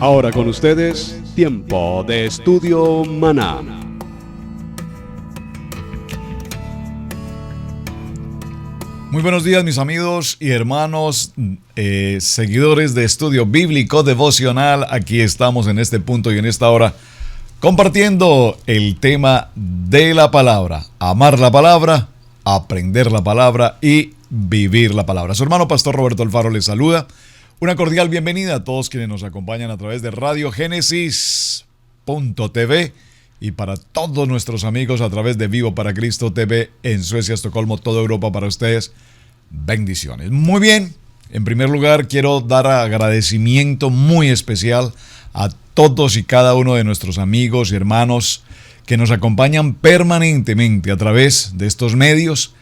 Ahora con ustedes, Tiempo de Estudio Maná. Muy buenos días, mis amigos y hermanos, seguidores de Estudio Bíblico Devocional. Aquí estamos en este punto y en esta hora compartiendo el tema de la palabra. Amar la palabra, aprender la palabra y vivir la palabra. Su hermano Pastor Roberto Alfaro les saluda. Una cordial bienvenida a todos quienes nos acompañan a través de Radio Génesis.tv y para todos nuestros amigos a través de Vivo para Cristo TV en Suecia, Estocolmo, toda Europa. Para ustedes, bendiciones. Muy bien, en primer lugar quiero dar agradecimiento muy especial a todos y cada uno de nuestros amigos y hermanos que nos acompañan permanentemente a través de estos medios,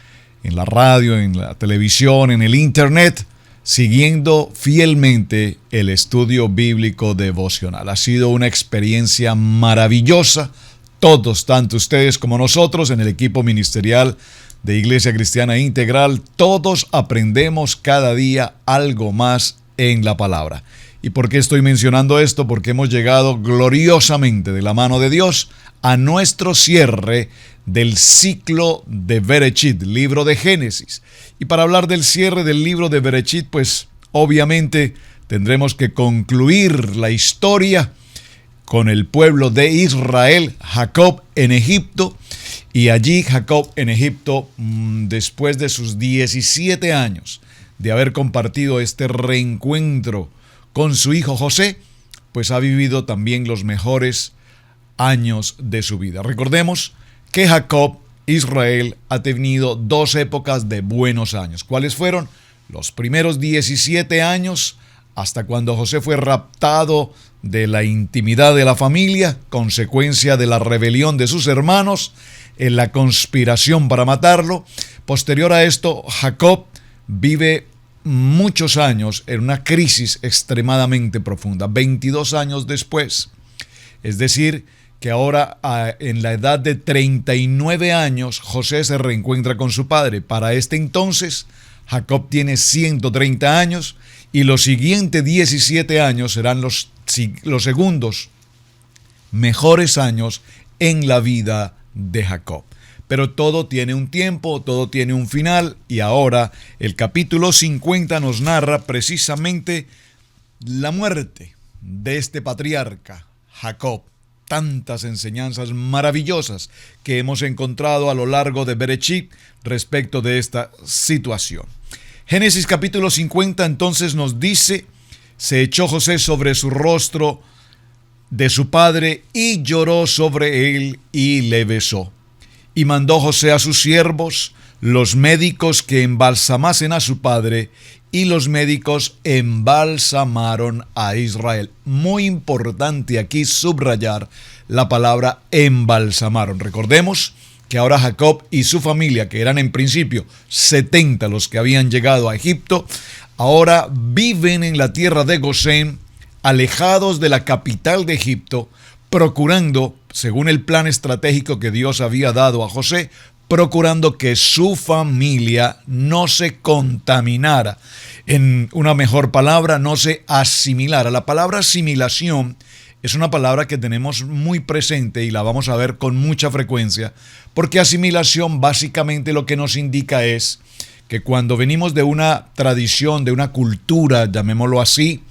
en la radio, en la televisión, en el internet, siguiendo fielmente el estudio bíblico devocional. Ha sido una experiencia maravillosa. Todos, tanto ustedes como nosotros en el equipo ministerial de Iglesia Cristiana Integral, todos aprendemos cada día algo más en la palabra. ¿Y por qué estoy mencionando esto? Porque hemos llegado gloriosamente de la mano de Dios a nuestro cierre del ciclo de Bereshit, libro de Génesis. Y para hablar del cierre del libro de Bereshit, pues obviamente tendremos que concluir la historia con el pueblo de Israel, Jacob en Egipto. Y allí Jacob en Egipto, después de sus 17 años de haber compartido este reencuentro con su hijo José, pues ha vivido también los mejores años de su vida. Recordemos que Jacob, Israel, ha tenido dos épocas de buenos años. ¿Cuáles fueron? Los primeros 17 años, hasta cuando José fue raptado de la intimidad de la familia, consecuencia de la rebelión de sus hermanos, en la conspiración para matarlo. Posterior a esto, Jacob vive muchos años en una crisis extremadamente profunda, 22 años después. Es decir, que ahora en la edad de 39 años, José se reencuentra con su padre. Para este entonces, Jacob tiene 130 años y los siguientes 17 años serán los segundos mejores años en la vida de Jacob. Pero todo tiene un tiempo, todo tiene un final, y ahora el capítulo 50 nos narra precisamente la muerte de este patriarca, Jacob. Tantas enseñanzas maravillosas que hemos encontrado a lo largo de Bereshit respecto de esta situación. Génesis capítulo 50 entonces nos dice: se echó José sobre su rostro de su padre y lloró sobre él y le besó. Y mandó José a sus siervos, los médicos, que embalsamasen a su padre, y los médicos embalsamaron a Israel. Muy importante aquí subrayar la palabra embalsamaron. Recordemos que ahora Jacob y su familia, que eran en principio 70 los que habían llegado a Egipto, ahora viven en la tierra de Gosén, alejados de la capital de Egipto, procurando, según el plan estratégico que Dios había dado a José, procurando que su familia no se contaminara. En una mejor palabra, no se asimilara. La palabra asimilación es una palabra que tenemos muy presente y la vamos a ver con mucha frecuencia, porque asimilación básicamente lo que nos indica es que cuando venimos de una tradición, de una cultura, llamémoslo así,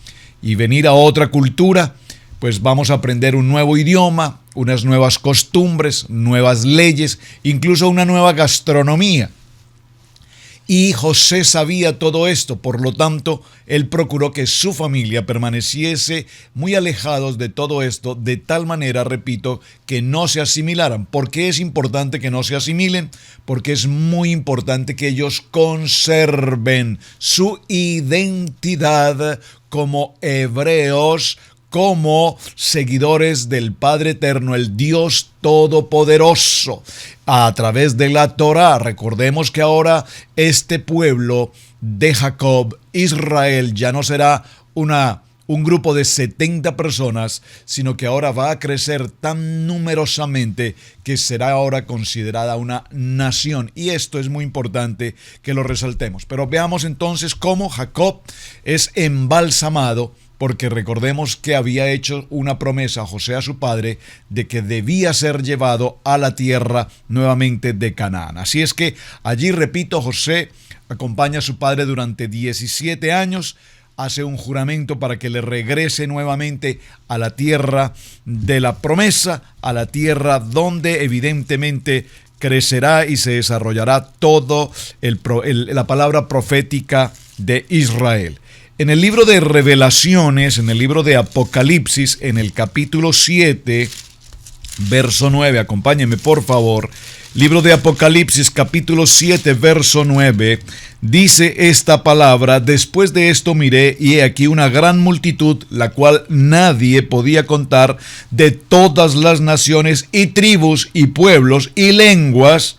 y venir a otra cultura, pues vamos a aprender un nuevo idioma, unas nuevas costumbres, nuevas leyes, incluso una nueva gastronomía. Y José sabía todo esto, por lo tanto, él procuró que su familia permaneciese muy alejados de todo esto, de tal manera, repito, que no se asimilaran. ¿Por qué es importante que no se asimilen? Porque es muy importante que ellos conserven su identidad como hebreos, como seguidores del Padre Eterno, el Dios Todopoderoso, a través de la Torá. Recordemos que ahora este pueblo de Jacob, Israel, ya no será un grupo de 70 personas, sino que ahora va a crecer tan numerosamente que será ahora considerada una nación. Y esto es muy importante que lo resaltemos. Pero veamos entonces cómo Jacob es embalsamado porque recordemos que había hecho una promesa a José, a su padre, de que debía ser llevado a la tierra nuevamente de Canaán. Así es que allí, repito, José acompaña a su padre durante 17 años, hace un juramento para que le regrese nuevamente a la tierra de la promesa, a la tierra donde evidentemente crecerá y se desarrollará todo la palabra profética de Israel. En el libro de Revelaciones, en el libro de Apocalipsis, en el capítulo 7, verso 9, acompáñenme por favor. Libro de Apocalipsis, capítulo 7, verso 9, dice esta palabra: después de esto miré, y he aquí una gran multitud, la cual nadie podía contar, de todas las naciones y tribus y pueblos y lenguas,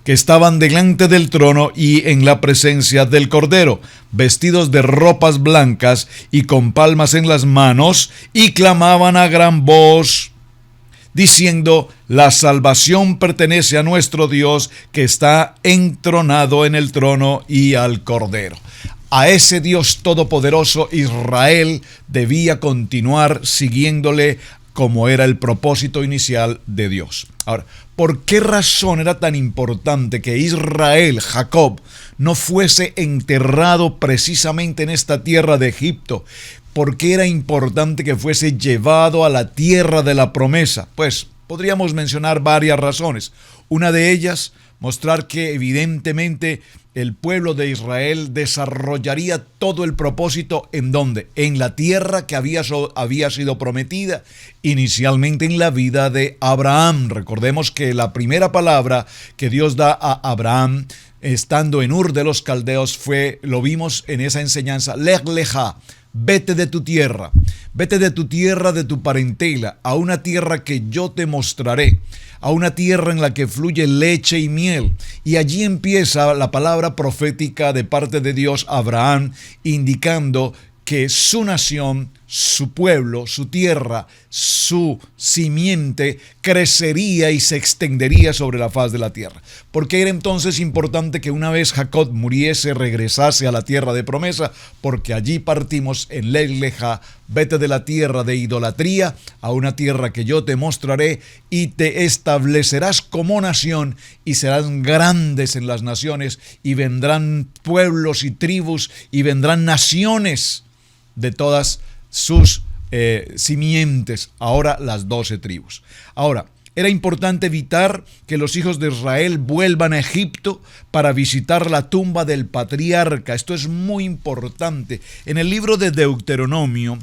que estaban delante del trono y en la presencia del Cordero, vestidos de ropas blancas y con palmas en las manos, y clamaban a gran voz, diciendo: la salvación pertenece a nuestro Dios, que está entronado en el trono, y al Cordero. A ese Dios todopoderoso Israel debía continuar siguiéndole, como era el propósito inicial de Dios. Ahora, ¿por qué razón era tan importante que Israel, Jacob, no fuese enterrado precisamente en esta tierra de Egipto? ¿Por qué era importante que fuese llevado a la tierra de la promesa? Pues podríamos mencionar varias razones. Una de ellas, mostrar que evidentemente el pueblo de Israel desarrollaría todo el propósito ¿en dónde? En la tierra que había sido prometida inicialmente en la vida de Abraham. Recordemos que la primera palabra que Dios da a Abraham, estando en Ur de los Caldeos, lo vimos en esa enseñanza: Lech lecha, vete de tu tierra, de tu parentela, a una tierra que yo te mostraré, a una tierra en la que fluye leche y miel. Y allí empieza la palabra profética de parte de Dios a Abraham, indicando que su nación, su pueblo, su tierra, su simiente crecería y se extendería sobre la faz de la tierra. Porque era entonces importante que una vez Jacob muriese, regresase a la tierra de promesa, porque allí partimos en Lech lecha, vete de la tierra de idolatría a una tierra que yo te mostraré, y te establecerás como nación y serán grandes en las naciones, y vendrán pueblos y tribus y vendrán naciones de todas sus simientes, ahora las 12 tribus. Ahora, era importante evitar que los hijos de Israel vuelvan a Egipto para visitar la tumba del patriarca. Esto es muy importante. En el libro de Deuteronomio,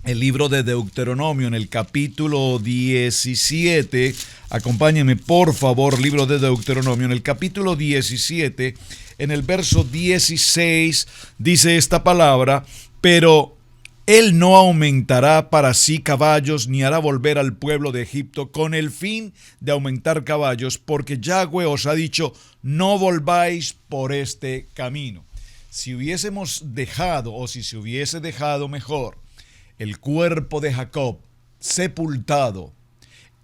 en el capítulo 17, acompáñenme por favor, libro de Deuteronomio, en el capítulo 17, en el verso 16, dice esta palabra: pero él no aumentará para sí caballos, ni hará volver al pueblo de Egipto con el fin de aumentar caballos, porque Yahweh os ha dicho: no volváis por este camino. Si hubiésemos dejado, o si se hubiese dejado mejor, el cuerpo de Jacob sepultado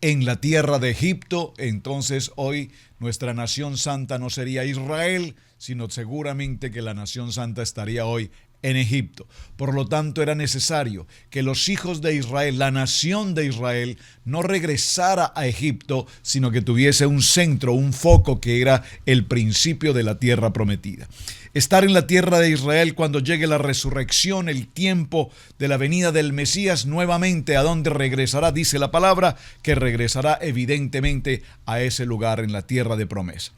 en la tierra de Egipto, entonces hoy nuestra nación santa no sería Israel, sino seguramente que la nación santa estaría hoy en Egipto. Por lo tanto, era necesario que los hijos de Israel, la nación de Israel, no regresara a Egipto, sino que tuviese un centro, un foco, que era el principio de la tierra prometida. Estar en la tierra de Israel cuando llegue la resurrección, el tiempo de la venida del Mesías, nuevamente, ¿a dónde regresará? Dice la palabra que regresará evidentemente a ese lugar en la tierra de promesa.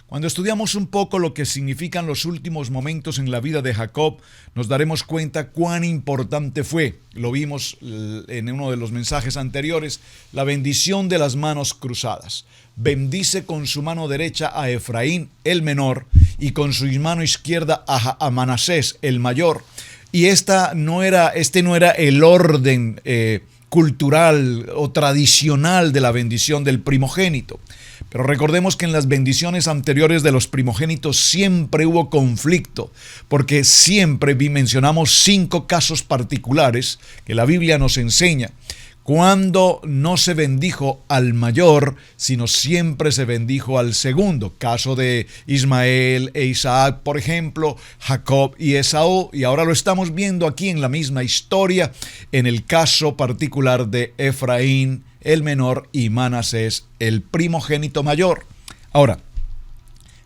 Cuando estudiamos un poco lo que significan los últimos momentos en la vida de Jacob, nos daremos cuenta cuán importante fue, lo vimos en uno de los mensajes anteriores, la bendición de las manos cruzadas. Bendice con su mano derecha a Efraín, el menor, y con su mano izquierda a Manasés, el mayor. Y este no era el orden cultural o tradicional de la bendición del primogénito. Pero recordemos que en las bendiciones anteriores de los primogénitos siempre hubo conflicto, porque siempre mencionamos 5 casos particulares que la Biblia nos enseña. cuando no se bendijo al mayor, sino siempre se bendijo al segundo. Caso de Ismael e Isaac, por ejemplo, Jacob y Esaú, y ahora lo estamos viendo aquí en la misma historia, en el caso particular de Efraín, el menor, y Manasés, el primogénito mayor. Ahora,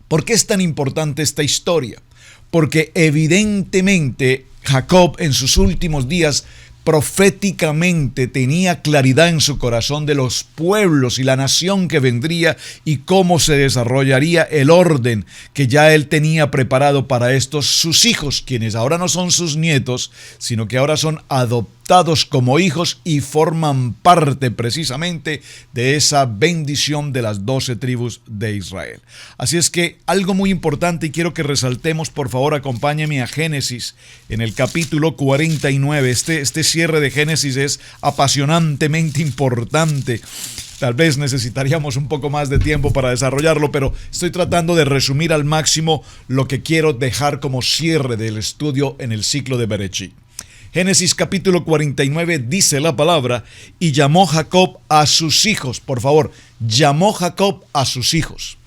¿por qué es tan importante esta historia? Porque evidentemente Jacob en sus últimos días proféticamente tenía claridad en su corazón de los pueblos y la nación que vendría y cómo se desarrollaría el orden que ya él tenía preparado para estos sus hijos, quienes ahora no son sus nietos, sino que ahora son adoptados como hijos y forman parte precisamente de esa bendición de las 12 tribus de Israel. Así es que algo muy importante y quiero que resaltemos, por favor, acompáñeme a Génesis en el capítulo 49. Este cierre de Génesis es apasionantemente importante. Tal vez necesitaríamos un poco más de tiempo para desarrollarlo, pero estoy tratando de resumir al máximo lo que quiero dejar como cierre del estudio en el ciclo de Bereshit. Génesis capítulo 49 dice la palabra: y llamó Jacob a sus hijos. Por favor, llamó Jacob a sus hijos.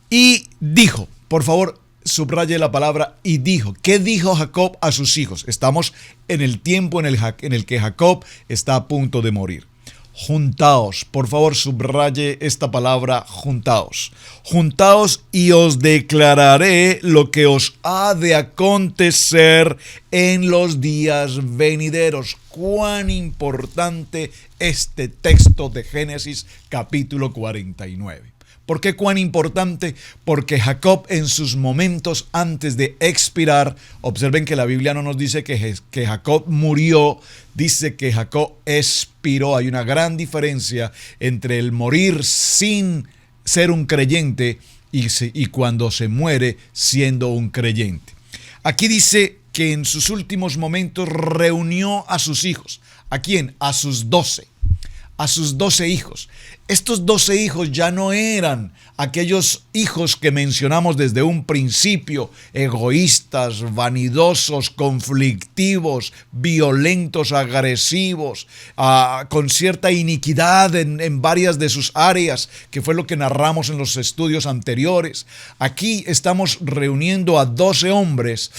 Y dijo, por favor, subraye la palabra y dijo. ¿Qué dijo Jacob a sus hijos? Estamos en el tiempo en el que Jacob está a punto de morir. Juntaos, por favor, subraye esta palabra, juntaos. Juntaos y os declararé lo que os ha de acontecer en los días venideros. Cuán importante este texto de Génesis capítulo 49. ¿Por qué cuán importante? Porque Jacob en sus momentos antes de expirar, observen que la Biblia no nos dice que Jacob murió, dice que Jacob expiró. Hay una gran diferencia entre el morir sin ser un creyente y cuando se muere siendo un creyente. Aquí dice que en sus últimos momentos reunió a sus hijos. ¿A quién? A sus 12. A sus 12 hijos. Estos 12 hijos ya no eran aquellos hijos que mencionamos desde un principio, egoístas, vanidosos, conflictivos, violentos, agresivos, con cierta iniquidad en varias de sus áreas, que fue lo que narramos en los estudios anteriores. Aquí estamos reuniendo a 12 hombres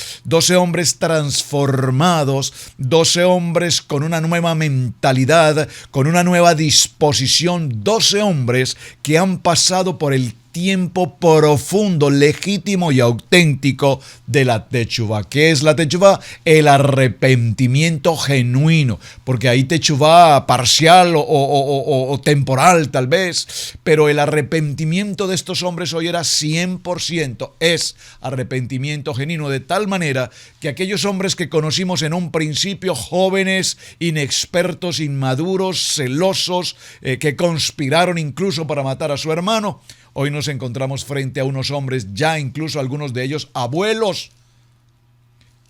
transformados, 12 hombres con una nueva mentalidad, con una nueva disposición, 12 hombres que han pasado por el tiempo profundo, legítimo y auténtico de la techuvá. ¿Qué es la techuvá? El arrepentimiento genuino, porque hay techuvá parcial o temporal tal vez, pero el arrepentimiento de estos hombres hoy era 100%, es arrepentimiento genuino, de tal manera que aquellos hombres que conocimos en un principio, jóvenes, inexpertos, inmaduros, celosos, que conspiraron incluso para matar a su hermano, hoy nos encontramos frente a unos hombres, ya incluso algunos de ellos abuelos,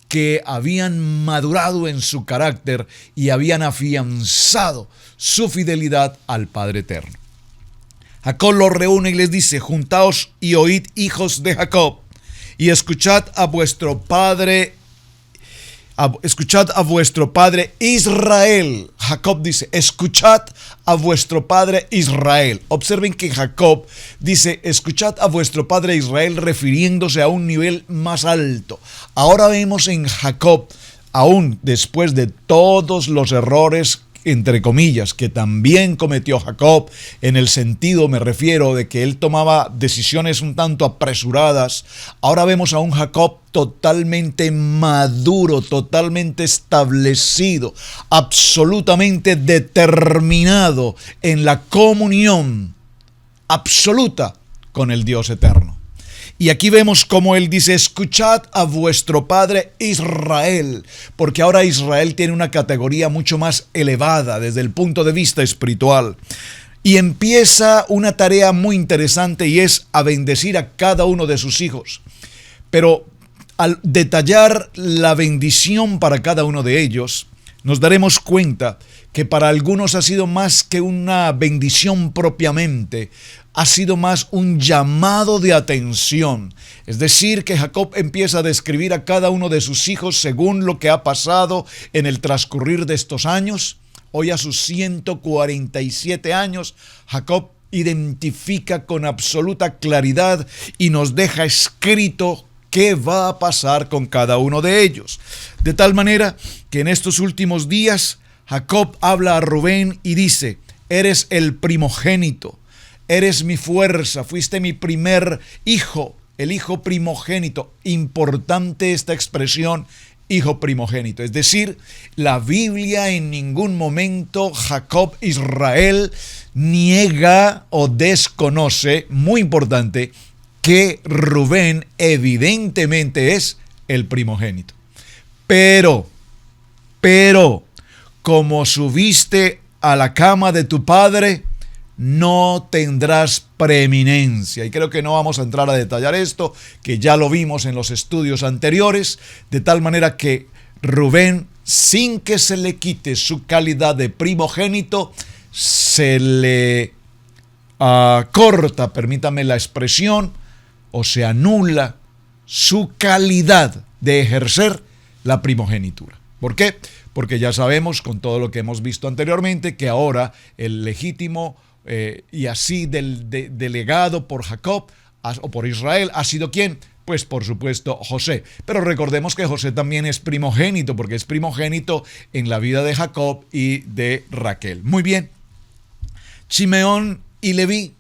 que habían madurado en su carácter y habían afianzado su fidelidad al Padre Eterno. Jacob los reúne y les dice: juntaos y oíd, hijos de Jacob, y escuchad a vuestro padre Israel. Jacob dice: escuchad a vuestro padre Israel. Observen que Jacob dice: escuchad a vuestro padre Israel, refiriéndose a un nivel más alto. Ahora vemos en Jacob, aún después de todos los errores, entre comillas, que también cometió Jacob, en el sentido, me refiero, de que él tomaba decisiones un tanto apresuradas, ahora vemos a un Jacob totalmente maduro, totalmente establecido, absolutamente determinado en la comunión absoluta con el Dios eterno. Y aquí vemos cómo él dice: escuchad a vuestro padre Israel, porque ahora Israel tiene una categoría mucho más elevada desde el punto de vista espiritual. Y empieza una tarea muy interesante, y es a bendecir a cada uno de sus hijos. Pero al detallar la bendición para cada uno de ellos, nos daremos cuenta que para algunos ha sido más que una bendición propiamente, ha sido más un llamado de atención. Es decir, que Jacob empieza a describir a cada uno de sus hijos según lo que ha pasado en el transcurrir de estos años. Hoy a sus 147 años, Jacob identifica con absoluta claridad y nos deja escrito qué va a pasar con cada uno de ellos. De tal manera que en estos últimos días, Jacob habla a Rubén y dice: eres el primogénito, eres mi fuerza, fuiste mi primer hijo, el hijo primogénito. Importante esta expresión, hijo primogénito. Es decir, la Biblia en ningún momento, Jacob Israel, niega o desconoce, muy importante, que Rubén evidentemente es el primogénito. Pero, como subiste a la cama de tu padre, no tendrás preeminencia. Y creo que no vamos a entrar a detallar esto, que ya lo vimos en los estudios anteriores, de tal manera que Rubén, sin que se le quite su calidad de primogénito, se le corta, permítame la expresión, o se anula su calidad de ejercer la primogenitura. ¿Por qué? Porque ya sabemos, con todo lo que hemos visto anteriormente, que ahora el legítimo y así delegado por Jacob o por Israel ha sido ¿quién? Pues por supuesto José. Pero recordemos que José también es primogénito, porque es primogénito en la vida de Jacob y de Raquel. Muy bien. Simeón y Leví,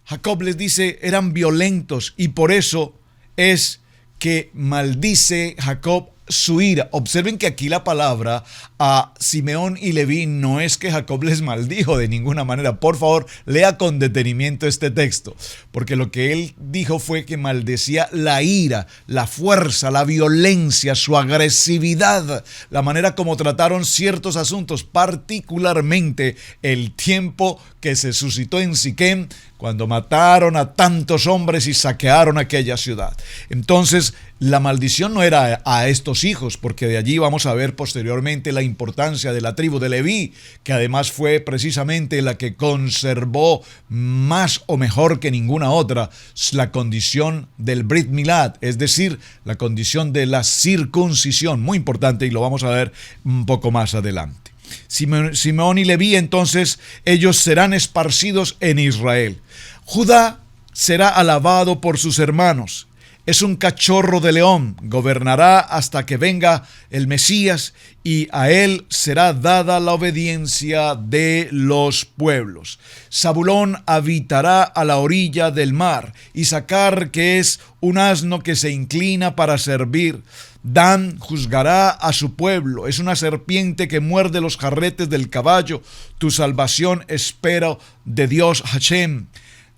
Jacob les dice, eran violentos, y por eso es que maldice Jacob su ira. Observen que aquí la palabra a Simeón y Leví no es que Jacob les maldijo de ninguna manera. Por favor, lea con detenimiento este texto, porque lo que él dijo fue que maldecía la ira, la fuerza, la violencia, su agresividad, la manera como trataron ciertos asuntos, particularmente el tiempo que se suscitó en Siquem, cuando mataron a tantos hombres y saquearon aquella ciudad. Entonces, la maldición no era a estos hijos, porque de allí vamos a ver posteriormente la importancia de la tribu de Leví, que además fue precisamente la que conservó más o mejor que ninguna otra la condición del Brit Milad, es decir, la condición de la circuncisión, muy importante, y lo vamos a ver un poco más adelante. Simeón y Leví, entonces, ellos serán esparcidos en Israel. Judá será alabado por sus hermanos. Es un cachorro de león, gobernará hasta que venga el Mesías, y a él será dada la obediencia de los pueblos. Zabulón habitará a la orilla del mar, Isaacar, que es un asno que se inclina para servir. Dan juzgará a su pueblo, es una serpiente que muerde los jarretes del caballo. Tu salvación espero de Dios Hashem.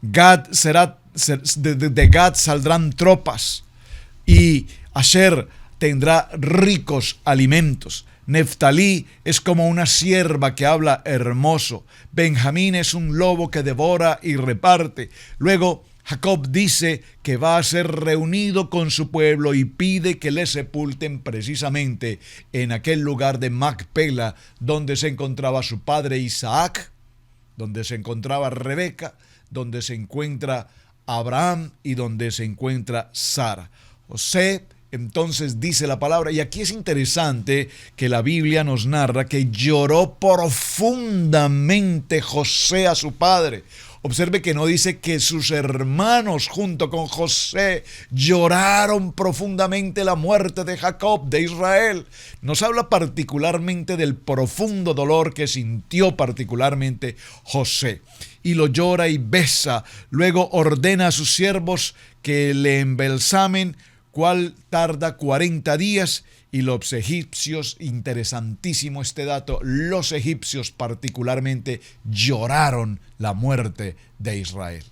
Gad será de Gad saldrán tropas, y Asher tendrá ricos alimentos. Neftalí es como una sierva que habla hermoso. Benjamín es un lobo que devora y reparte. Luego Jacob dice que va a ser reunido con su pueblo y pide que le sepulten precisamente en aquel lugar de Macpela, donde se encontraba su padre Isaac, donde se encontraba Rebeca, donde se encuentra Abraham y donde se encuentra Sara. José, entonces dice la palabra, y aquí es interesante que la Biblia nos narra que lloró profundamente José a su padre. Observe que no dice que sus hermanos junto con José lloraron profundamente la muerte de Jacob, de Israel. Nos habla particularmente del profundo dolor que sintió particularmente José. Y lo llora y besa. Luego ordena a sus siervos que le embalsamen, cual tarda 40 días. Y los egipcios, interesantísimo este dato, los egipcios particularmente lloraron la muerte de Israel.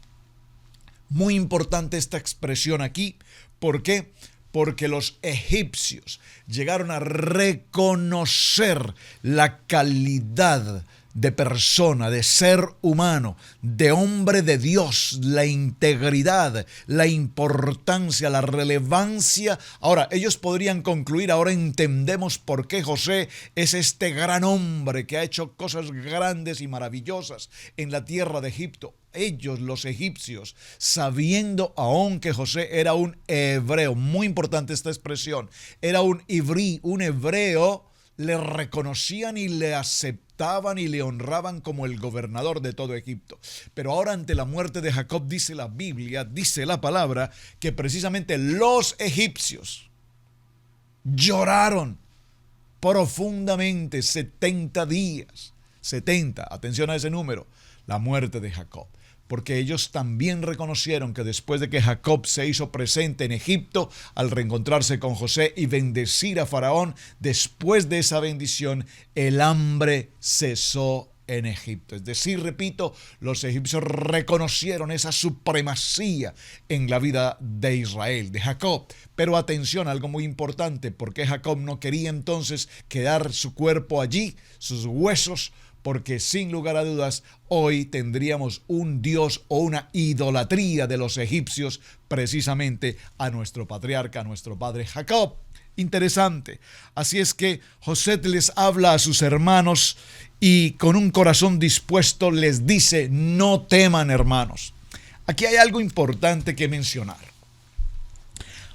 Muy importante esta expresión aquí. ¿Por qué? Porque los egipcios llegaron a reconocer la calidad de persona, de ser humano, de hombre de Dios, la integridad, la importancia, la relevancia. Ahora, ellos podrían concluir, ahora entendemos por qué José es este gran hombre que ha hecho cosas grandes y maravillosas en la tierra de Egipto. Ellos, los egipcios, sabiendo aún que José era un hebreo, muy importante esta expresión, era un ivrí, un hebreo le reconocían y le aceptaban y le honraban como el gobernador de todo Egipto. Pero ahora, ante la muerte de Jacob, dice la Biblia, dice la palabra, que precisamente los egipcios lloraron profundamente 70 días. 70, atención a ese número, la muerte de Jacob. Porque ellos también reconocieron que después de que Jacob se hizo presente en Egipto, al reencontrarse con José y bendecir a Faraón, después de esa bendición, el hambre cesó en Egipto. Es decir, repito, los egipcios reconocieron esa supremacía en la vida de Israel, de Jacob. Pero atención, algo muy importante, porque Jacob no quería entonces quedar su cuerpo allí, sus huesos, porque sin lugar a dudas hoy tendríamos un dios o una idolatría de los egipcios precisamente a nuestro patriarca, a nuestro padre Jacob. Interesante. Así es que José les habla a sus hermanos y con un corazón dispuesto les dice: no teman, hermanos. Aquí hay algo importante que mencionar.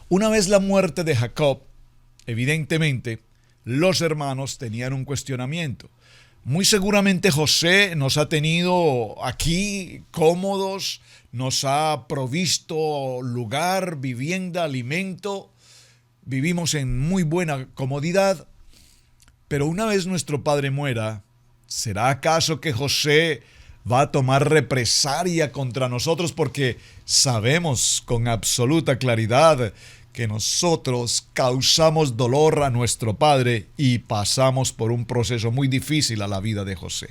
Una vez la muerte de Jacob, evidentemente los hermanos tenían un cuestionamiento. Muy seguramente José nos ha tenido aquí cómodos, nos ha provisto lugar, vivienda, alimento, vivimos en muy buena comodidad, pero una vez nuestro padre muera, ¿será acaso que José va a tomar represalia contra nosotros? Porque sabemos con absoluta claridad que nosotros causamos dolor a nuestro padre y pasamos por un proceso muy difícil a la vida de José.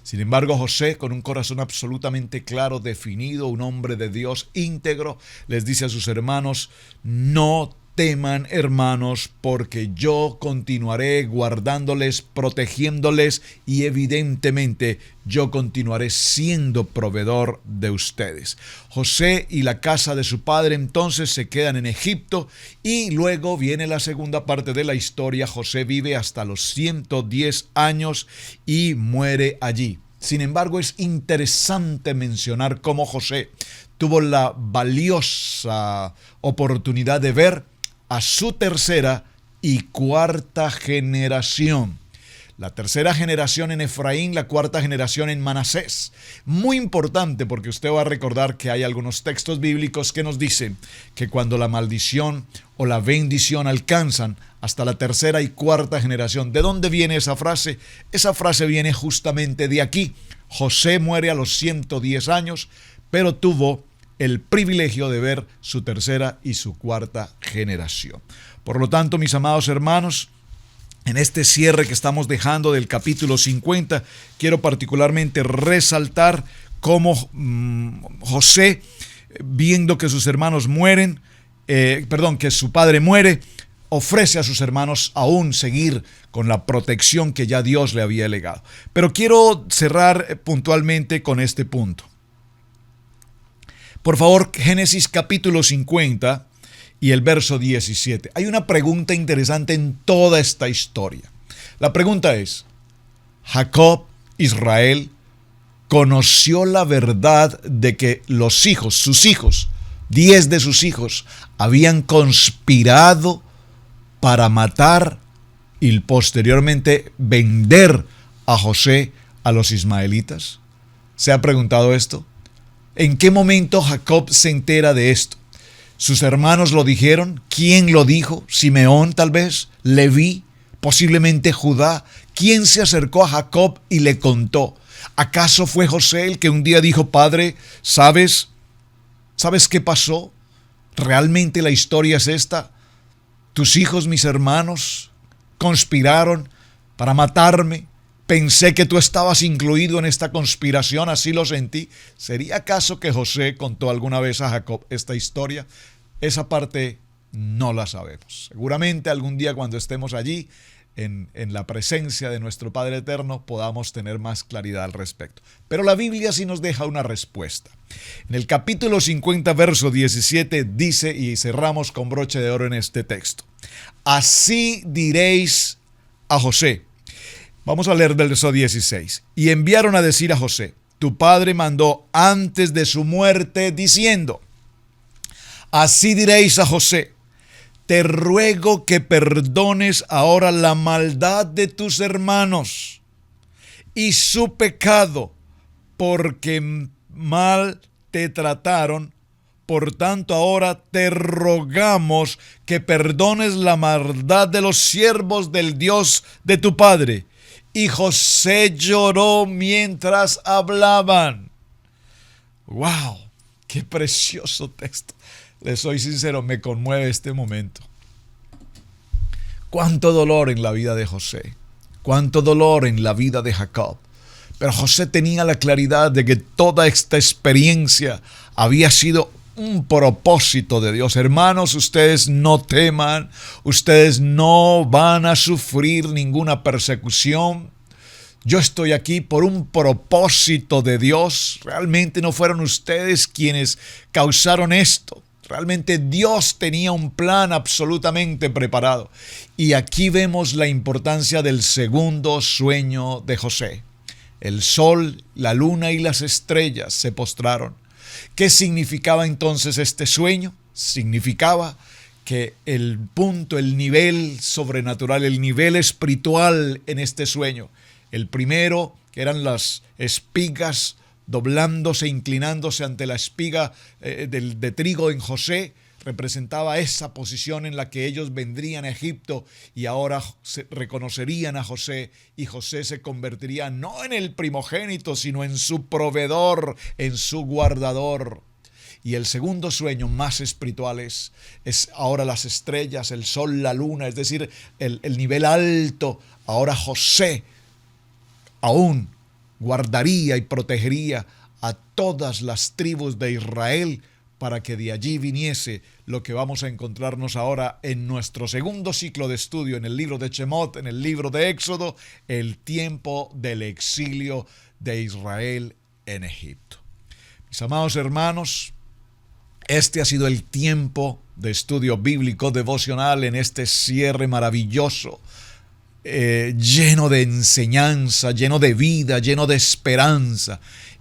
Sin embargo, José, con un corazón absolutamente claro, definido, un hombre de Dios íntegro, les dice a sus hermanos: no teman, hermanos, porque yo continuaré guardándoles, protegiéndoles y evidentemente yo continuaré siendo proveedor de ustedes. José y la casa de su padre entonces se quedan en Egipto y luego viene la segunda parte de la historia. José vive hasta los 110 años y muere allí. Sin embargo, es interesante mencionar cómo José tuvo la valiosa oportunidad de ver a su tercera y cuarta generación. La tercera generación en Efraín, la cuarta generación en Manasés. Muy importante, porque usted va a recordar que hay algunos textos bíblicos que nos dicen que cuando la maldición o la bendición alcanzan hasta la tercera y cuarta generación. ¿De dónde viene esa frase? Esa frase viene justamente de aquí. José muere a los 110 años, pero tuvo el privilegio de ver su tercera y su cuarta generación. Por lo tanto, mis amados hermanos, en este cierre que estamos dejando del capítulo 50, quiero particularmente resaltar cómo José, viendo que sus hermanos mueren, que su padre muere, ofrece a sus hermanos aún seguir con la protección que ya Dios le había legado. Pero quiero cerrar puntualmente con este punto. Por favor, Génesis capítulo 50 y el verso 17. Hay una pregunta interesante en toda esta historia. La pregunta es: ¿Jacob, Israel, conoció la verdad de que los hijos, sus hijos, 10 de sus hijos, habían conspirado para matar y posteriormente vender a José a los ismaelitas? ¿Se ha preguntado esto? ¿En qué momento Jacob se entera de esto? ¿Sus hermanos lo dijeron? ¿Quién lo dijo? ¿Simeón tal vez? ¿Leví? ¿Posiblemente Judá? ¿Quién se acercó a Jacob y le contó? ¿Acaso fue José el que un día dijo: padre, ¿sabes qué pasó? ¿Realmente la historia es esta? Tus hijos, mis hermanos, conspiraron para matarme. Pensé que tú estabas incluido en esta conspiración, así lo sentí. ¿Sería acaso que José contó alguna vez a Jacob esta historia? Esa parte no la sabemos. Seguramente algún día, cuando estemos allí en la presencia de nuestro Padre Eterno, podamos tener más claridad al respecto. Pero la Biblia sí nos deja una respuesta. En el capítulo 50, verso 17, dice, y cerramos con broche de oro en este texto: así diréis a José. Vamos a leer del verso 16. Y enviaron a decir a José: tu padre mandó antes de su muerte diciendo: así diréis a José, te ruego que perdones ahora la maldad de tus hermanos y su pecado, porque mal te trataron. Por tanto, ahora te rogamos que perdones la maldad de los siervos del Dios de tu padre. Y José lloró mientras hablaban. ¡Wow! ¡Qué precioso texto! Les soy sincero, me conmueve este momento. Cuánto dolor en la vida de José, cuánto dolor en la vida de Jacob. Pero José tenía la claridad de que toda esta experiencia había sido un propósito de Dios. Hermanos, ustedes no teman, ustedes no van a sufrir ninguna persecución. Yo estoy aquí por un propósito de Dios. Realmente no fueron ustedes quienes causaron esto. Realmente Dios tenía un plan absolutamente preparado. Y aquí vemos la importancia del segundo sueño de José. El sol, la luna y las estrellas se postraron. ¿Qué significaba entonces este sueño? Significaba que el punto, el nivel sobrenatural, el nivel espiritual en este sueño. El primero, que eran las espigas doblándose, inclinándose ante la espiga de trigo en José, representaba esa posición en la que ellos vendrían a Egipto y ahora reconocerían a José, y José se convertiría no en el primogénito, sino en su proveedor, en su guardador. Y el segundo sueño más espiritual es ahora las estrellas, el sol, la luna, es decir, el nivel alto. Ahora José aún guardaría y protegería a todas las tribus de Israel, para que de allí viniese lo que vamos a encontrarnos ahora en nuestro segundo ciclo de estudio en el libro de Shemot, en el libro de Éxodo, el tiempo del exilio de Israel en Egipto. Mis amados hermanos, este ha sido el tiempo de estudio bíblico devocional en este cierre maravilloso, lleno de enseñanza, lleno de vida, lleno de esperanza.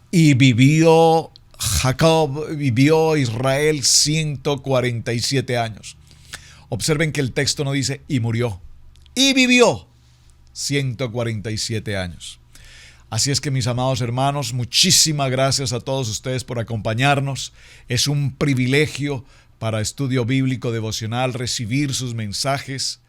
Y vivió Israel 147 años. Observen que el texto no dice y murió, y vivió 147 años. Así es que, mis amados hermanos, muchísimas gracias a todos ustedes por acompañarnos. Es un privilegio para Estudio Bíblico Devocional recibir sus mensajes,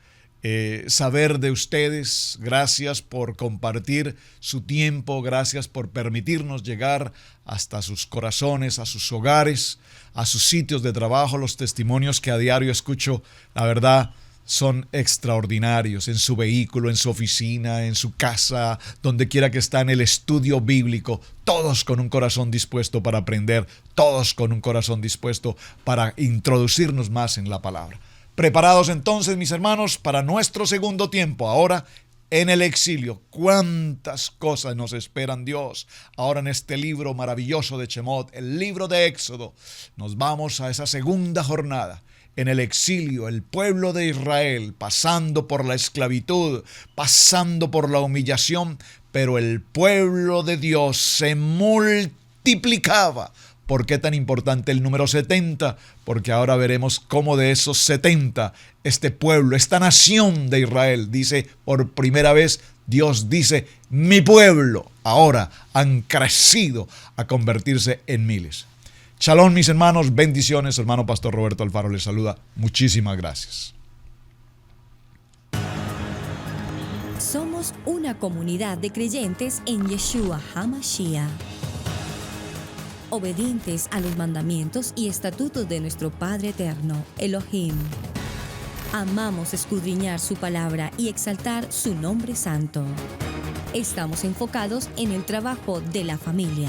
saber de ustedes. Gracias por compartir su tiempo, gracias por permitirnos llegar hasta sus corazones, a sus hogares, a sus sitios de trabajo. Los testimonios que a diario escucho, la verdad, son extraordinarios. En su vehículo, en su oficina, en su casa, donde quiera que está, en el estudio bíblico, todos con un corazón dispuesto para aprender, todos con un corazón dispuesto para introducirnos más en la palabra. Preparados entonces, mis hermanos, para nuestro segundo tiempo, ahora en el exilio. Cuántas cosas nos esperan Dios ahora en este libro maravilloso de Shemot, el libro de Éxodo. Nos vamos a esa segunda jornada. En el exilio, el pueblo de Israel pasando por la esclavitud, pasando por la humillación, pero el pueblo de Dios se multiplicaba. ¿Por qué tan importante el número 70? Porque ahora veremos cómo de esos 70, este pueblo, esta nación de Israel, dice por primera vez, Dios dice, mi pueblo, ahora han crecido a convertirse en miles. Shalom, mis hermanos, bendiciones. Hermano Pastor Roberto Alfaro les saluda. Muchísimas gracias. Somos una comunidad de creyentes en Yeshua HaMashiach, obedientes a los mandamientos y estatutos de nuestro Padre Eterno, Elohim. Amamos escudriñar su palabra y exaltar su nombre santo. Estamos enfocados en el trabajo de la familia.